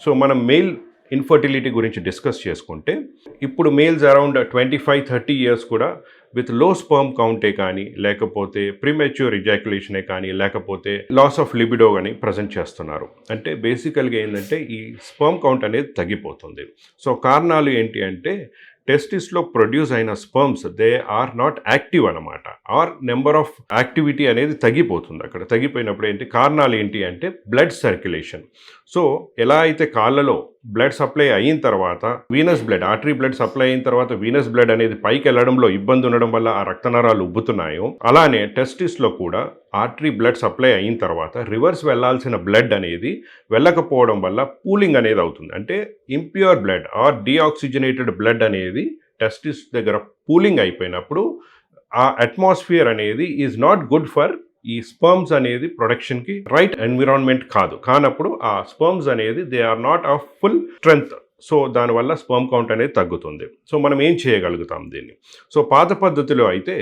So మనం male infertility గురించి discuss చేసుకుంటే ఇప్పుడు మేల్స్ అరౌండ్ 25-30 ఇయర్స్ కూడా విత్ లో స్పర్మ్ కౌంటే కానీ లేకపోతే ప్రీమెచ్యూర్ ఇజాక్యులేషనే కానీ లేకపోతే లాస్ ఆఫ్ లిబిడో అని ప్రజెంట్ చేస్తున్నారు. అంటే బేసికల్గా ఏంటంటే ఈ స్పర్మ్ కౌంట్ అనేది తగ్గిపోతుంది. సో కారణాలు ఏంటి అంటే టెస్టిస్లో ప్రొడ్యూస్ అయిన sperms they are not active అనమాట. ఆర్ నెంబర్ ఆఫ్ యాక్టివిటీ అనేది తగ్గిపోతుంది. అక్కడ తగ్గిపోయినప్పుడు ఏంటి కారణాలు ఏంటి అంటే బ్లడ్ సర్క్యులేషన్. సో ఎలా అయితే కాళ్ళలో బ్లడ్ సప్లై అయిన తర్వాత Venus blood artery blood supply అయిన తర్వాత వీనస్ బ్లడ్ అనేది పైకి వెళ్ళడంలో ఇబ్బంది ఉండడం వల్ల ఆ రక్తనరాలు ఉబ్బుతున్నాయో అలానే టెస్టిస్లో కూడా ఆర్టరీ బ్లడ్ సప్లై అయిన తర్వాత రివర్స్ వెళ్లాల్సిన బ్లడ్ అనేది వెళ్ళకపోవడం వల్ల పూలింగ్ అనేది అవుతుంది. అంటే impure blood or deoxygenated blood అనేది టెస్టిస్ దగ్గర పూలింగ్ అయిపోయినప్పుడు ఆ అట్మాస్ఫియర్ అనేది ఈజ్ నాట్ గుడ్ ఫర్ ఈ స్పర్మ్స్ అనేది ప్రొడక్షన్కి రైట్ ఎన్విరాన్మెంట్ కానప్పుడు ఆ స్పర్మ్స్ అనేది they are not of full strength. So దానివల్ల స్పర్మ్ కౌంట్ అనేది తగ్గుతుంది. సో మనం ఏం చేయగలుగుతాం దీన్ని? సో పాత పద్ధతిలో అయితే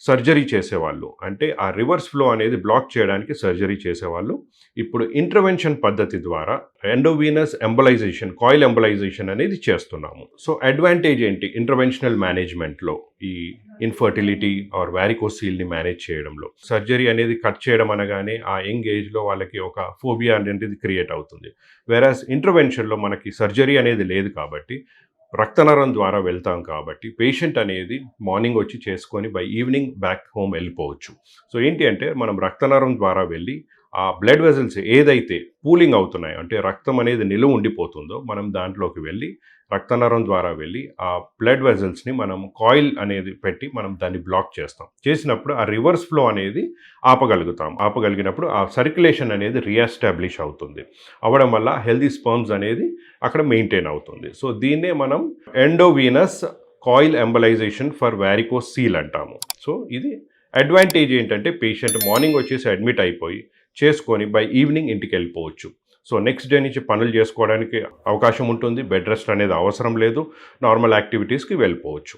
సర్జరీ చేసేవాళ్ళు, అంటే ఆ రివర్స్ ఫ్లో అనేది బ్లాక్ చేయడానికి సర్జరీ చేసేవాళ్ళు. ఇప్పుడు ఇంటర్వెన్షన్ పద్ధతి ద్వారా ఎండోవీనస్ ఎంబలైజేషన్, కాయిల్ ఎంబలైజేషన్ అనేది చేస్తున్నాము. సో అడ్వాంటేజ్ ఏంటి ఇంటర్వెన్షనల్ మేనేజ్మెంట్లో ఈ ఇన్ఫర్టిలిటీ ఆర్ వ్యారికోసీల్ని మేనేజ్ చేయడంలో? సర్జరీ అనేది కట్ చేయడం అనగానే ఆ యంగ్ ఏజ్లో వాళ్ళకి ఒక ఫోబియా అనేది క్రియేట్ అవుతుంది. వేరాస్ ఇంటర్వెన్షన్లో మనకి సర్జరీ అనేది లేదు కాబట్టి రక్తనరం ద్వారా వెళ్తాం కాబట్టి పేషెంట్ అనేది మార్నింగ్ వచ్చి చేసుకొని బై ఈవినింగ్ బ్యాక్ హోమ్ వెళ్ళిపోవచ్చు. సో ఏంటి అంటే మనం రక్తనరం ద్వారా వెళ్ళి ఆ బ్లడ్ వెజల్స్ ఏదైతే పూలింగ్ అవుతున్నాయో అంటే రక్తం అనేది నిలువ ఉండిపోతుందో మనం దాంట్లోకి వెళ్ళి రక్తనరం ద్వారా వెళ్ళి ఆ బ్లడ్ వెజల్స్ని మనం కాయిల్ అనేది పెట్టి మనం దాన్ని బ్లాక్ చేస్తాం. చేసినప్పుడు ఆ రివర్స్ ఫ్లో అనేది ఆపగలిగినప్పుడు ఆ సర్క్యులేషన్ అనేది రీఎస్టాబ్లిష్ అవుతుంది. అవ్వడం వల్ల హెల్దీ స్పర్మ్స్ అనేది అక్కడ మెయింటైన్ అవుతుంది. సో దీన్నే మనం endovenous coil embolisation for varicocele అంటాము. సో ఇది అడ్వాంటేజ్ ఏంటంటే పేషెంట్ మార్నింగ్ వచ్చేసి అడ్మిట్ అయిపోయి చేసుకొని బై ఈవినింగ్ ఇంటికి వెళ్ళిపోవచ్చు. సో నెక్స్ట్ డే నుంచి పనులు చేసుకోవడానికి అవకాశం ఉంటుంది. బెడ్ రెస్ట్ అనేది అవసరం లేదు. నార్మల్ యాక్టివిటీస్కి వెళ్ళిపోవచ్చు.